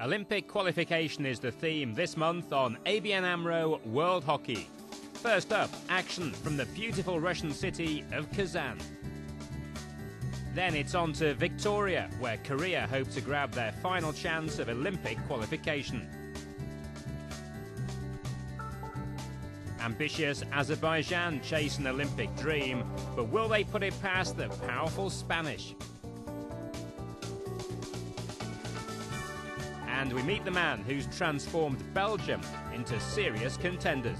Olympic qualification is the theme this month on ABN AMRO World Hockey. First up, action from the beautiful Russian city of Kazan. Then it's on to Victoria, where Korea hope to grab their final chance of Olympic qualification. Ambitious Azerbaijan chase an Olympic dream, but will they put it past the powerful Spanish? And we meet the man who's transformed Belgium into serious contenders.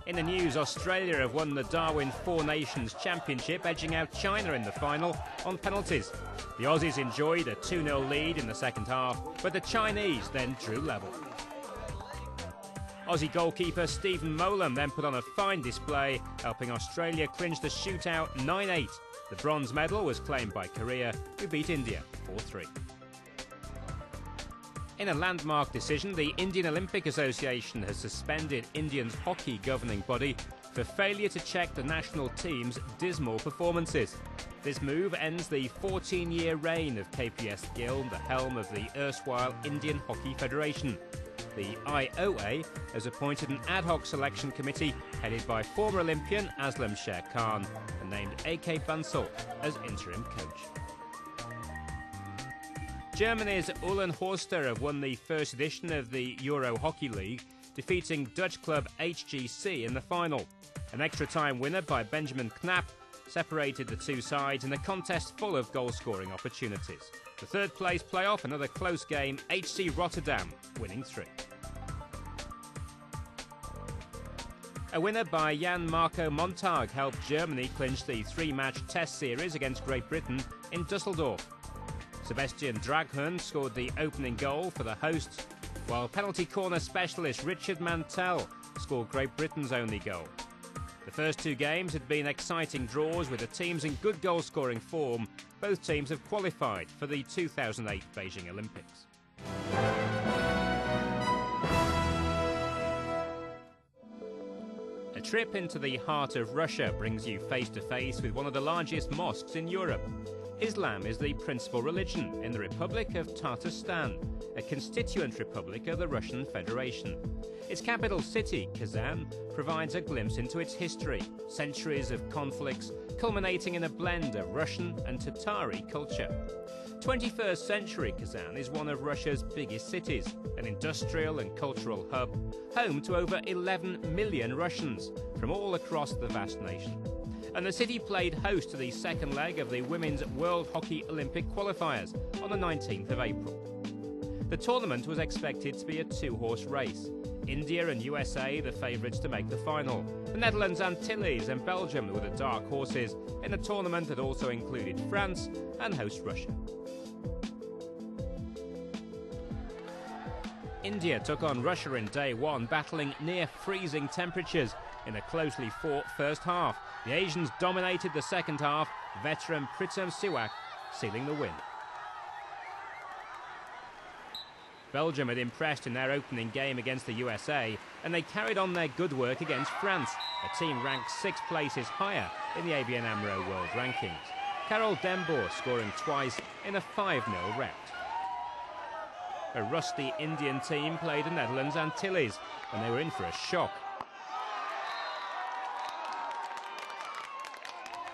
In the news, Australia have won the Darwin Four Nations Championship, edging out China in the final on penalties. The Aussies enjoyed a 2-0 lead in the second half, but the Chinese then drew level. Aussie goalkeeper Stephen Molan then put on a fine display, helping Australia clinch the shootout 9-8. The bronze medal was claimed by Korea, who beat India 4-3. In a landmark decision, the Indian Olympic Association has suspended India's hockey governing body for failure to check the national team's dismal performances. This move ends the 14-year reign of KPS Gill, the helm of the erstwhile Indian Hockey Federation. The IOA has appointed an ad hoc selection committee headed by former Olympian Aslam Sher Khan and named AK Bansal as interim coach. Germany's Uhlenhorster have won the first edition of the Euro Hockey League, defeating Dutch club HGC in the final. An extra-time winner by Benjamin Knapp separated the two sides in a contest full of goal-scoring opportunities. The third-place playoff, another close game, HC Rotterdam winning 3. A winner by Jan Marco Montag helped Germany clinch the 3-match test series against Great Britain in Dusseldorf. Sebastian Draghun scored the opening goal for the hosts, while penalty corner specialist Richard Mantell scored Great Britain's only goal. The first two games had been exciting draws with the teams in good goal-scoring form. Both teams have qualified for the 2008 Beijing Olympics. A trip into the heart of Russia brings you face-to-face with one of the largest mosques in Europe. Islam is the principal religion in the Republic of Tatarstan, a constituent republic of the Russian Federation. Its capital city, Kazan, provides a glimpse into its history, centuries of conflicts culminating in a blend of Russian and Tatari culture. 21st century Kazan is one of Russia's biggest cities, an industrial and cultural hub, home to over 11 million Russians from all across the vast nation. And the city played host to the second leg of the Women's World Hockey Olympic qualifiers on the 19th of April. The tournament was expected to be a two-horse race. India and USA the favourites to make the final. The Netherlands, Antilles and Belgium were the dark horses in a tournament that also included France and host Russia. India took on Russia in day one, battling near freezing temperatures in a closely fought first half. The Asians dominated the second half, veteran Pritam Siwak sealing the win. Belgium had impressed in their opening game against the USA, and they carried on their good work against France, a team ranked 6 places higher in the ABN AMRO World Rankings. Karol Dembor scoring twice in a 5-0 rout. A rusty Indian team played the Netherlands Antilles, and they were in for a shock.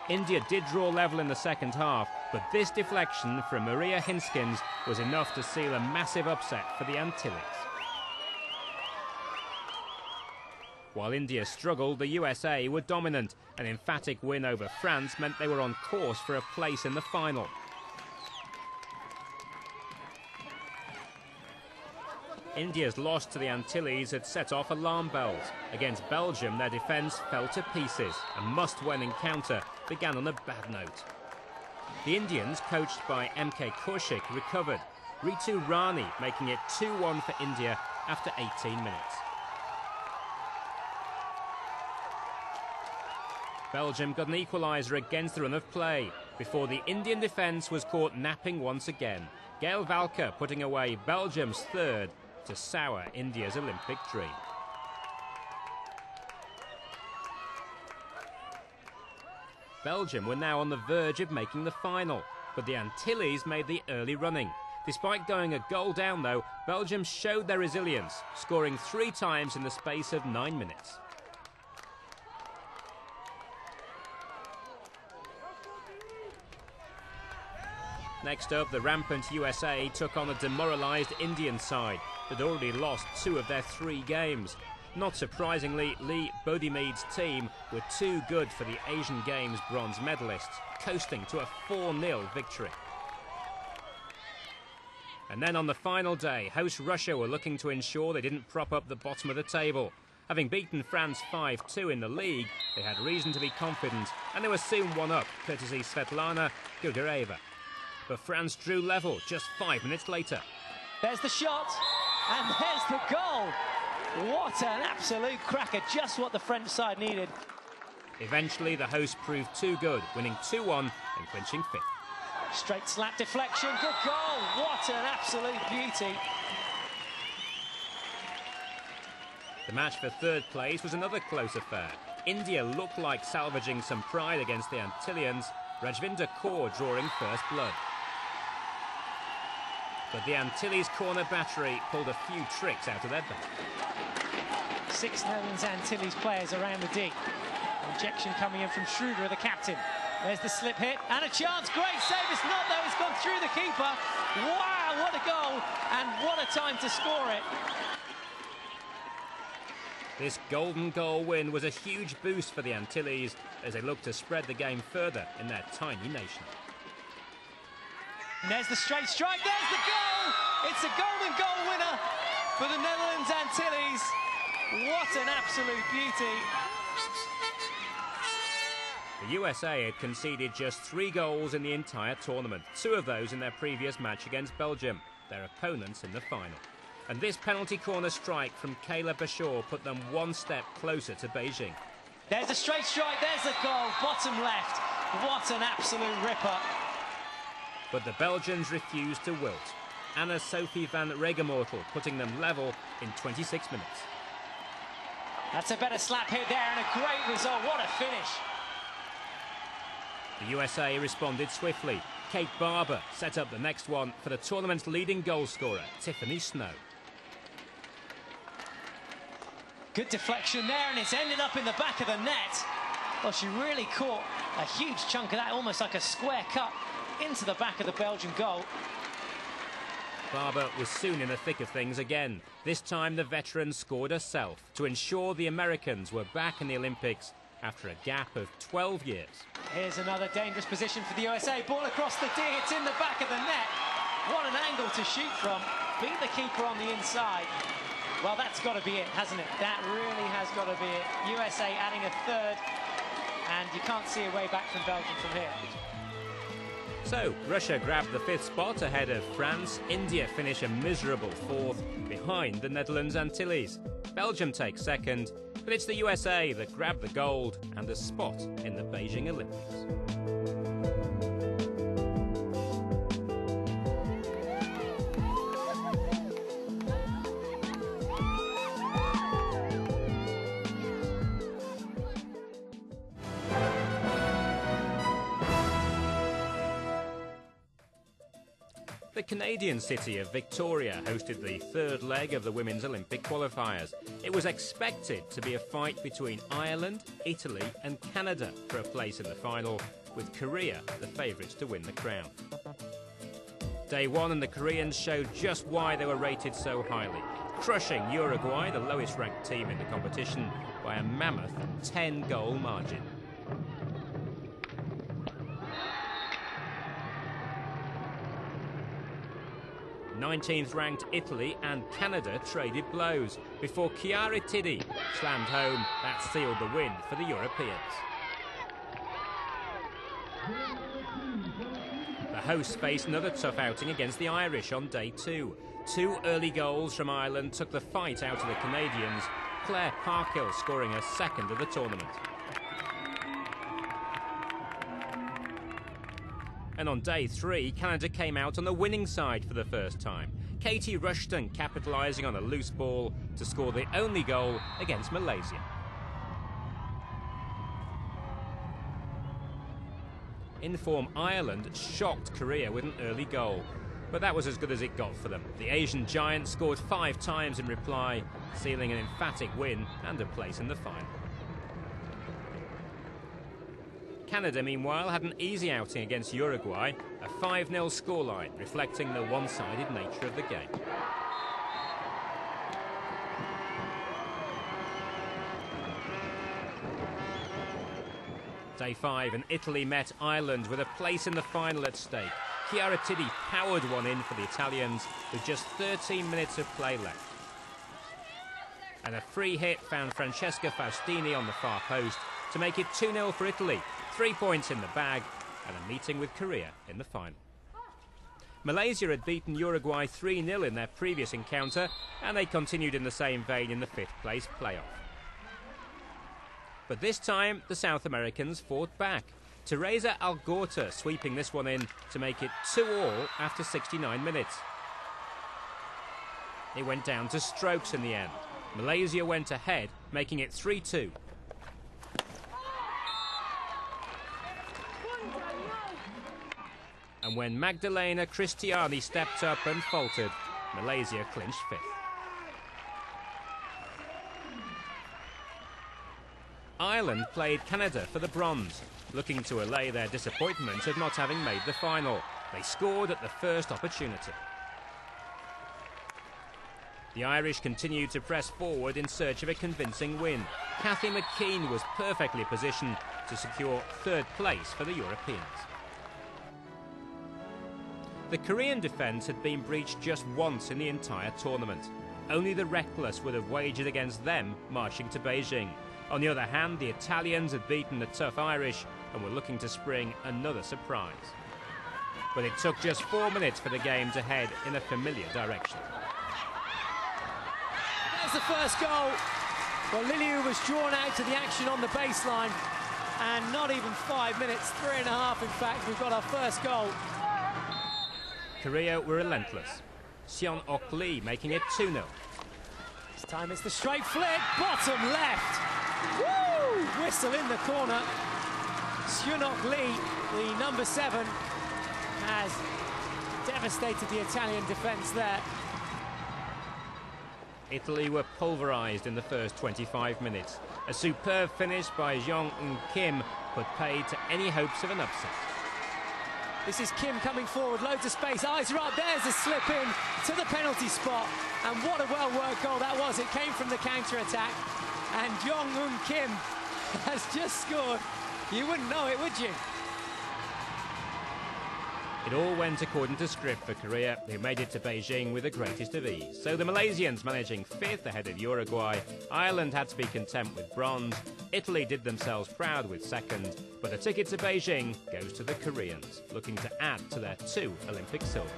India did draw level in the second half, but this deflection from Maria Hinskins was enough to seal a massive upset for the Antilles. While India struggled, the USA were dominant. An emphatic win over France meant they were on course for a place in the final. India's loss to the Antilles had set off alarm bells. Against Belgium, their defence fell to pieces. A must-win encounter began on a bad note. The Indians, coached by MK Kaushik, recovered. Ritu Rani making it 2-1 for India after 18 minutes. Belgium got an equaliser against the run of play before the Indian defence was caught napping once again. Gail Valka putting away Belgium's third to sour India's Olympic dream. Belgium were now on the verge of making the final, but the Antilles made the early running. Despite going a goal down though, Belgium showed their resilience, scoring 3 times in the space of 9 minutes. Next up, the rampant USA took on a demoralised Indian side that had already lost 2 of their 3 games. Not surprisingly, Lee Bodymed's team were too good for the Asian Games bronze medalists, coasting to a 4-0 victory. And then on the final day, host Russia were looking to ensure they didn't prop up the bottom of the table. Having beaten France 5-2 in the league, they had reason to be confident, and they were soon one up, courtesy Svetlana Gugareva. But France drew level just 5 minutes later. There's the shot, and there's the goal. What an absolute cracker, just what the French side needed. Eventually, the hosts proved too good, winning 2-1 and clinching 5th. Straight slap deflection, good goal. What an absolute beauty. The match for 3rd place was another close affair. India looked like salvaging some pride against the Antillians, Rajvinder Kaur drawing first blood. But the Antilles corner battery pulled a few tricks out of their bag. 6 Netherlands Antilles players around the D. Injection coming in from Schroeder, the captain. There's the slip hit and a chance. Great save. It's not though. It's gone through the keeper. Wow, what a goal and what a time to score it. This golden goal win was a huge boost for the Antilles as they look to spread the game further in their tiny nation. And there's the straight strike. There's the goal. It's a golden goal winner for the Netherlands Antilles. What an absolute beauty. The USA had conceded just 3 goals in the entire tournament, 2 of those in their previous match against Belgium, their opponents in the final. And this penalty corner strike from Kayla Bashaw put them 1 step closer to Beijing. There's a straight strike, there's the goal, bottom left. What an absolute ripper. But the Belgians refused to wilt. Anna-Sophie van Regemortel putting them level in 26 minutes. That's a better slap hit there and a great result. What a finish. The USA responded swiftly. Kate Barber set up the next one for the tournament's leading goal scorer, Tiffany Snow. Good deflection there, and it's ended up in the back of the net. Well, she really caught a huge chunk of that, almost like a square cut into the back of the Belgian goal. Barber was soon in the thick of things again. This time the veteran scored herself to ensure the Americans were back in the Olympics after a gap of 12 years. Here's another dangerous position for the USA. Ball across the D, it's in the back of the net. What an angle to shoot from. Beat the keeper on the inside. Well, that's got to be it, hasn't it? That really has got to be it. USA adding a 3rd, and you can't see a way back from Belgium from here. So, Russia grabbed the 5th spot ahead of France. India finish a miserable 4th behind the Netherlands Antilles. Belgium takes 2nd, but it's the USA that grabbed the gold and the spot in the Beijing Olympics. The Canadian city of Victoria hosted the 3rd leg of the women's Olympic qualifiers. It was expected to be a fight between Ireland, Italy and Canada for a place in the final, with Korea the favourites to win the crown. Day 1 and the Koreans showed just why they were rated so highly, crushing Uruguay, the lowest ranked team in the competition, by a mammoth 10-goal margin. 19th ranked Italy and Canada traded blows before Chiara Tiddy slammed home. That sealed the win for the Europeans. The hosts faced another tough outing against the Irish on day 2. 2 early goals from Ireland took the fight out of the Canadians, Claire Parkhill scoring her 2nd of the tournament. And on day 3, Canada came out on the winning side for the first time. Katie Rushton capitalising on a loose ball to score the only goal against Malaysia. In-form Ireland shocked Korea with an early goal, but that was as good as it got for them. The Asian giant scored 5 times in reply, sealing an emphatic win and a place in the final. Canada, meanwhile, had an easy outing against Uruguay, a 5-0 scoreline, reflecting the one-sided nature of the game. Day 5, and Italy met Ireland with a place in the final at stake. Chiara Tiddy powered one in for the Italians with just 13 minutes of play left. And a free hit found Francesca Faustini on the far post to make it 2-0 for Italy. 3 points in the bag and a meeting with Korea in the final. Malaysia had beaten Uruguay 3-0 in their previous encounter, and they continued in the same vein in the 5th place playoff. But this time, the South Americans fought back. Teresa Algorta sweeping this one in to make it 2-2 after 69 minutes. It went down to strokes in the end. Malaysia went ahead, making it 3-2. And when Magdalena Cristiani stepped up and faltered, Malaysia clinched 5th. Ireland played Canada for the bronze, looking to allay their disappointment of not having made the final. They scored at the first opportunity. The Irish continued to press forward in search of a convincing win. Cathy McKean was perfectly positioned to secure 3rd place for the Europeans. The Korean defence had been breached just once in the entire tournament. Only the reckless would have wagered against them marching to Beijing. On the other hand, the Italians had beaten the tough Irish and were looking to spring another surprise. But it took just 4 minutes for the game to head in a familiar direction. There's the first goal. Well, Liliou was drawn out to the action on the baseline, and not even 5 minutes, 3.5 in fact, we've got our first goal. Korea were relentless. Seon-ok Lee making it 2-0. This time it's the straight flick, bottom left. Woo! Whistle in the corner. Seon-ok Lee, the number 7, has devastated the Italian defence there. Italy were pulverised in the first 25 minutes. A superb finish by Jong-un Kim put paid to any hopes of an upset. This is Kim coming forward, loads of space, eyes are up, there's a slip in to the penalty spot. And what a well-worked goal that was. It came from the counter-attack. And Jong-un Kim has just scored. You wouldn't know it, would you? It all went according to script for Korea, who made it to Beijing with the greatest of ease. So the Malaysians managing 5th ahead of Uruguay. Ireland had to be content with bronze. Italy did themselves proud with 2nd. But the ticket to Beijing goes to the Koreans, looking to add to their 2 Olympic silvers.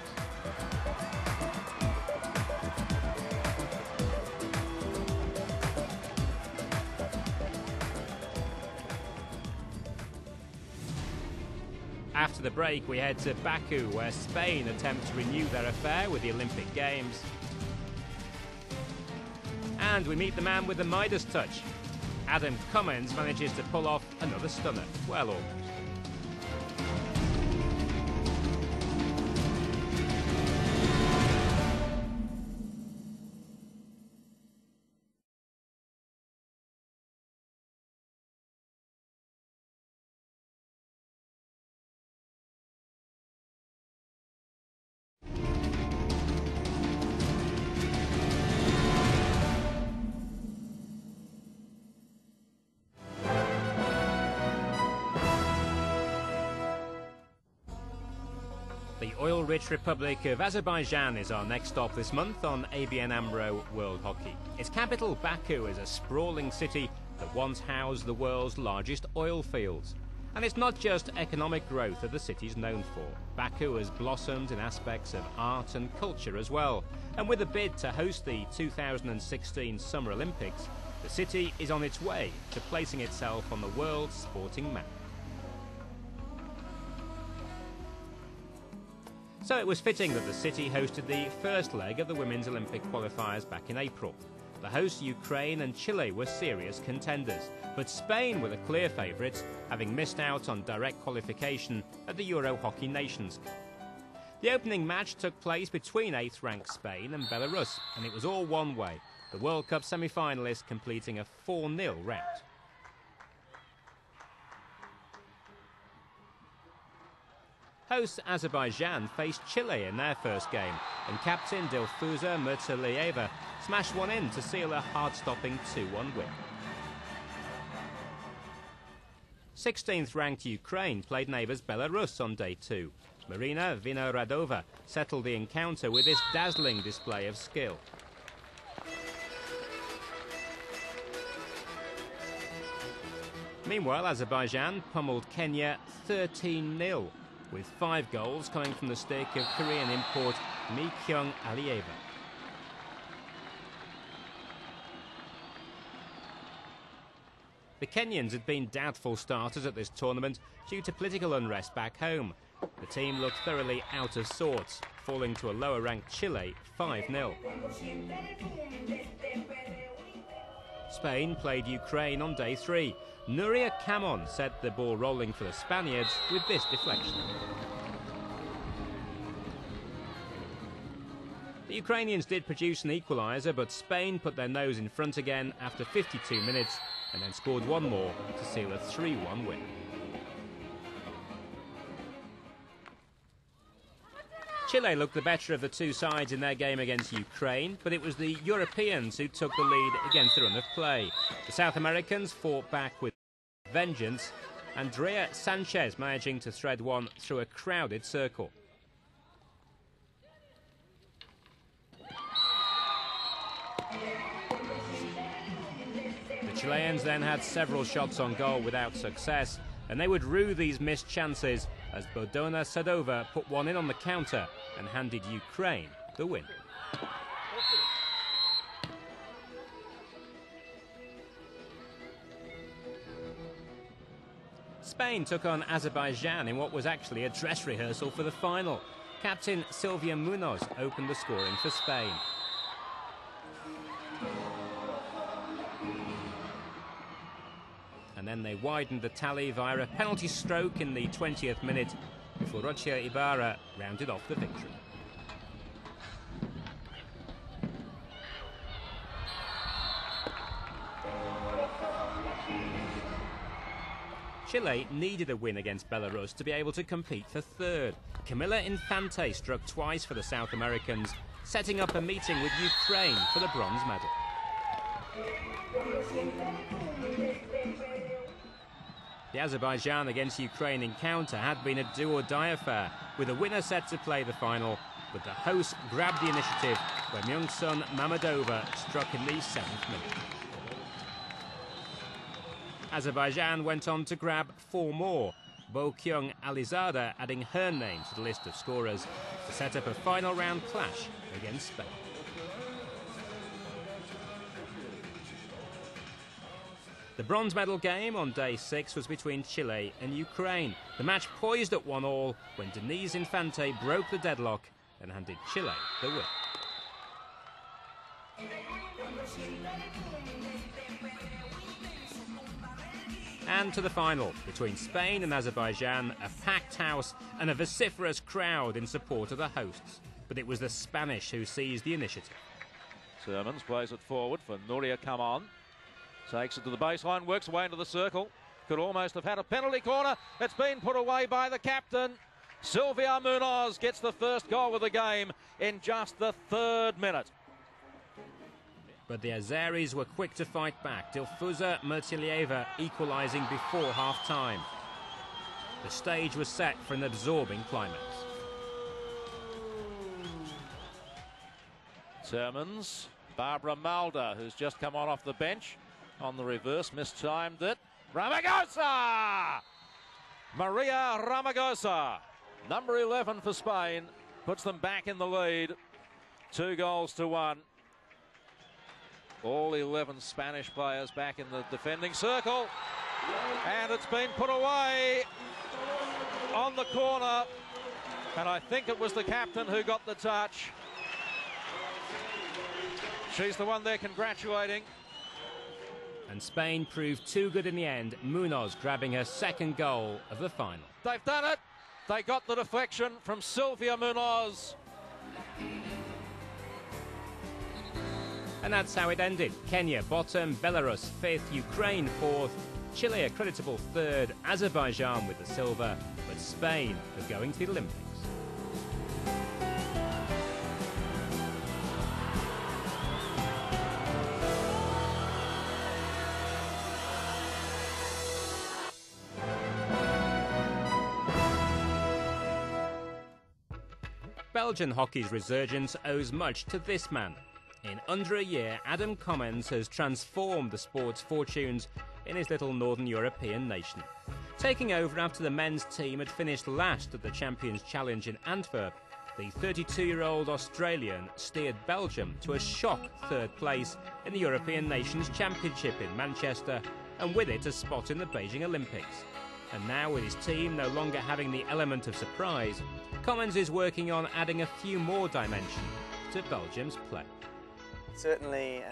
After the break, we head to Baku, where Spain attempt to renew their affair with the Olympic Games. And we meet the man with the Midas touch. Adam Cummins manages to pull off another stunner. Well, almost. The oil-rich Republic of Azerbaijan is our next stop this month on ABN AMRO WorldHockey. Its capital, Baku, is a sprawling city that once housed the world's largest oil fields. And it's not just economic growth that the city's known for. Baku has blossomed in aspects of art and culture as well. And with a bid to host the 2016 Summer Olympics, the city is on its way to placing itself on the world's sporting map. So it was fitting that the city hosted the first leg of the Women's Olympic qualifiers back in April. The hosts Ukraine and Chile were serious contenders, but Spain were the clear favourites, having missed out on direct qualification at the Euro Hockey Nations Cup. The opening match took place between 8th-ranked Spain and Belarus, and it was all one way, the World Cup semi-finalists completing a 4-0 rout. Hosts Azerbaijan faced Chile in their first game, and captain Dilfuza Murtalieva smashed one in to seal a hard-stopping 2-1 win. 16th-ranked Ukraine played neighbours Belarus on day 2. Marina Vinohradova settled the encounter with this dazzling display of skill. Meanwhile, Azerbaijan pummeled Kenya 13-0, with 5 goals coming from the stick of Korean import Mi-kyung Alieva. The Kenyans had been doubtful starters at this tournament due to political unrest back home. The team looked thoroughly out of sorts, falling to a lower-ranked Chile 5-0. Spain played Ukraine on day 3. Nuria Camon set the ball rolling for the Spaniards with this deflection. The Ukrainians did produce an equaliser, but Spain put their nose in front again after 52 minutes and then scored one more to seal a 3-1 win. Chile looked the better of the two sides in their game against Ukraine, but it was the Europeans who took the lead against the run of play. The South Americans fought back with vengeance, Andrea Sanchez managing to thread one through a crowded circle. The Chileans then had several shots on goal without success, and they would rue these missed chances as Bodona Sadova put one in on the counter and handed Ukraine the win. Spain took on Azerbaijan in what was actually a dress rehearsal for the final. Captain Silvia Munoz opened the scoring for Spain. And then they widened the tally via a penalty stroke in the 20th minute before Rocha Ibarra rounded off the victory. Chile needed a win against Belarus to be able to compete for third. Camila Infante struck twice for the South Americans, setting up a meeting with Ukraine for the bronze medal. The Azerbaijan against Ukraine encounter had been a do-or-die affair, with a winner set to play the final, but the hosts grabbed the initiative when Myung-sun Mamadova struck in the 7th minute. Azerbaijan went on to grab 4 more, Bo-kyung Alizada adding her name to the list of scorers to set up a final round clash against Spain. The bronze medal game on day 6 was between Chile and Ukraine. The match poised at 1-1 when Denise Infante broke the deadlock and handed Chile the win. And to the final, between Spain and Azerbaijan, a packed house and a vociferous crowd in support of the hosts. But it was the Spanish who seized the initiative. Sermons plays it forward for Nuria Camon. Takes it to the baseline, works away into the circle. Could almost have had a penalty corner. It's been put away by the captain. Silvia Munoz gets the first goal of the game in just the 3rd minute. But the Azeris were quick to fight back. Dilfuza Murtalieva equalising before half-time. The stage was set for an absorbing climax. Sermons, Barbara Mulder, who's just come on off the bench. On the reverse, mistimed it. Ramagosa! Maria Ramagosa, number 11 for Spain, puts them back in the lead. 2-1. All 11 Spanish players back in the defending circle. And it's been put away on the corner. And I think it was the captain who got the touch. She's the one they're congratulating. And Spain proved too good in the end, Munoz grabbing her second goal of the final. They've done it. They got the deflection from Sylvia Munoz. And that's how it ended. Kenya bottom, Belarus fifth, Ukraine fourth, Chile a creditable third, Azerbaijan with the silver, but Spain are going to the Olympics. Belgian hockey's resurgence owes much to this man. In under a year, Adam Commons has transformed the sport's fortunes in his little Northern European nation. Taking over after the men's team had finished last at the Champions Challenge in Antwerp, the 32-year-old Australian steered Belgium to a shock third place in the European Nations Championship in Manchester, and with it a spot in the Beijing Olympics. And now, with his team no longer having the element of surprise, Commons is working on adding a few more dimensions to Belgium's play. Certainly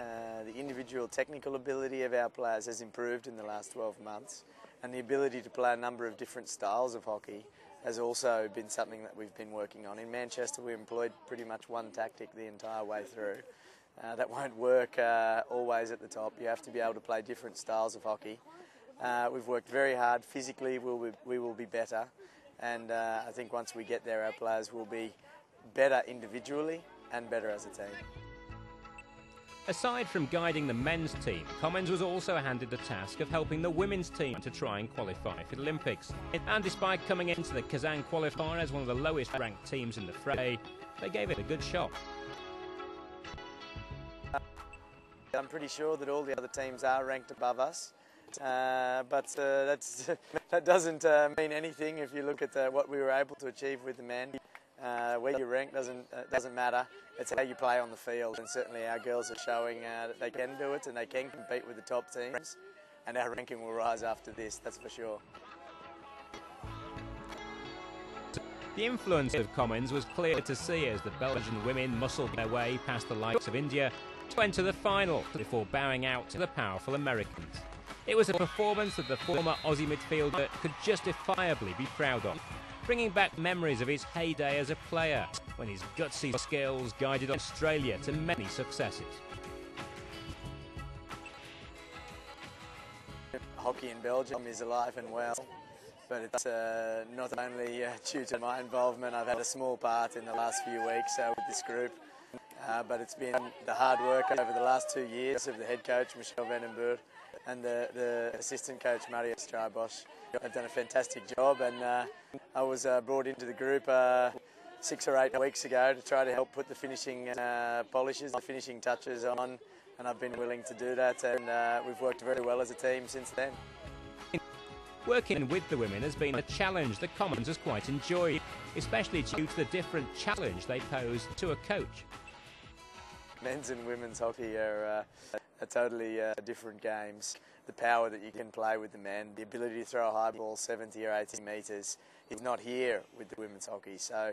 the individual technical ability of our players has improved in the last 12 months, and the ability to play a number of different styles of hockey has also been something that we've been working on. In Manchester we employed pretty much one tactic the entire way through. That won't work always at the top. You have to be able to play different styles of hockey. We've worked very hard. Physically we will be better, and I think once we get there our players will be better individually and better as a team. Aside from guiding the men's team, Commons was also handed the task of helping the women's team to try and qualify for the Olympics. And despite coming into the Kazan qualifier as one of the lowest ranked teams in the fray, they gave it a good shot. I'm pretty sure that all the other teams are ranked above us, but that doesn't mean anything if you look at what we were able to achieve with the men. Where you rank doesn't matter. It's how you play on the field, and certainly our girls are showing that they can do it and they can compete with the top teams, and our ranking will rise after this, that's for sure. The influence of Commons was clear to see as the Belgian women muscled their way past the likes of India to enter the final before bowing out to the powerful Americans. It was a performance that the former Aussie midfielder could justifiably be proud of, bringing back memories of his heyday as a player, when his gutsy skills guided Australia to many successes. Hockey in Belgium is alive and well, but it's not only due to my involvement. I've had a small part in the last few weeks with this group, but it's been the hard work over the last 2 years of the head coach, Michel Van den Burg, and the assistant coach, Mario Straubosch. They've done a fantastic job, and I was brought into the group 6 or 8 weeks ago to try to help put the finishing polishes, the finishing touches on, and I've been willing to do that, and we've worked very well as a team since then. Working with the women has been a challenge that Commons has quite enjoyed, especially due to the different challenge they pose to a coach. Men's and women's hockey are totally different games. The power that you can play with the men, the ability to throw a high ball 70 or 80 metres is not here with the women's hockey. So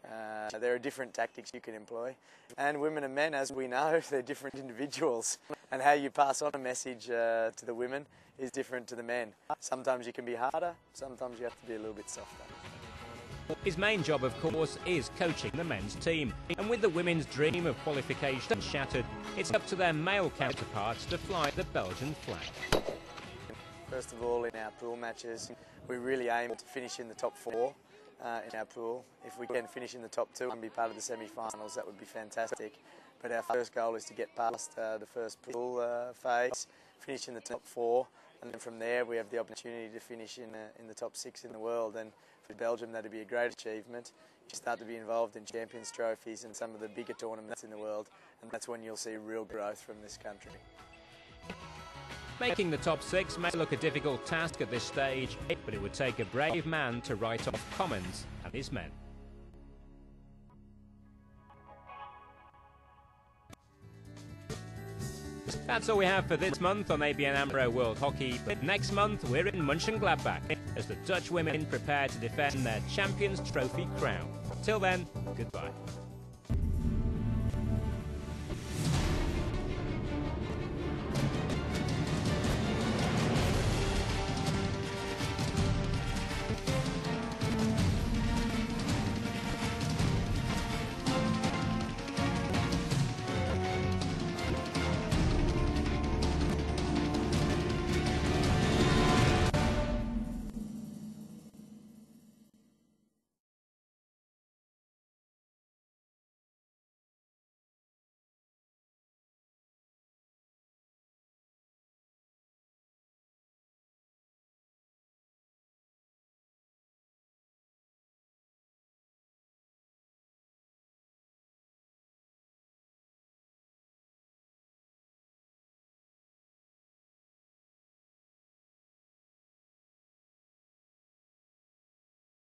there are different tactics you can employ. And women and men, as we know, they're different individuals. And how you pass on a message to the women is different to the men. Sometimes you can be harder, sometimes you have to be a little bit softer. His main job, of course, is coaching the men's team. And with the women's dream of qualification shattered, it's up to their male counterparts to fly the Belgian flag. First of all, in our pool matches, we really aim to finish in the top 4 in our pool. If we can finish in the top 2 and be part of the semi-finals, that would be fantastic. But our first goal is to get past the first pool phase, finish in the top 4, and then from there we have the opportunity to finish in the top 6 in the world. And for Belgium, that'd be a great achievement. You start to be involved in Champions trophies and some of the bigger tournaments in the world, and that's when you'll see real growth from this country. Making the top 6 may look a difficult task at this stage, but it would take a brave man to write off Commons and his men. That's all we have for this month on ABN AMRO World Hockey. But next month we're in Mönchengladbach as the Dutch women prepare to defend their Champions Trophy crown. Till then, goodbye.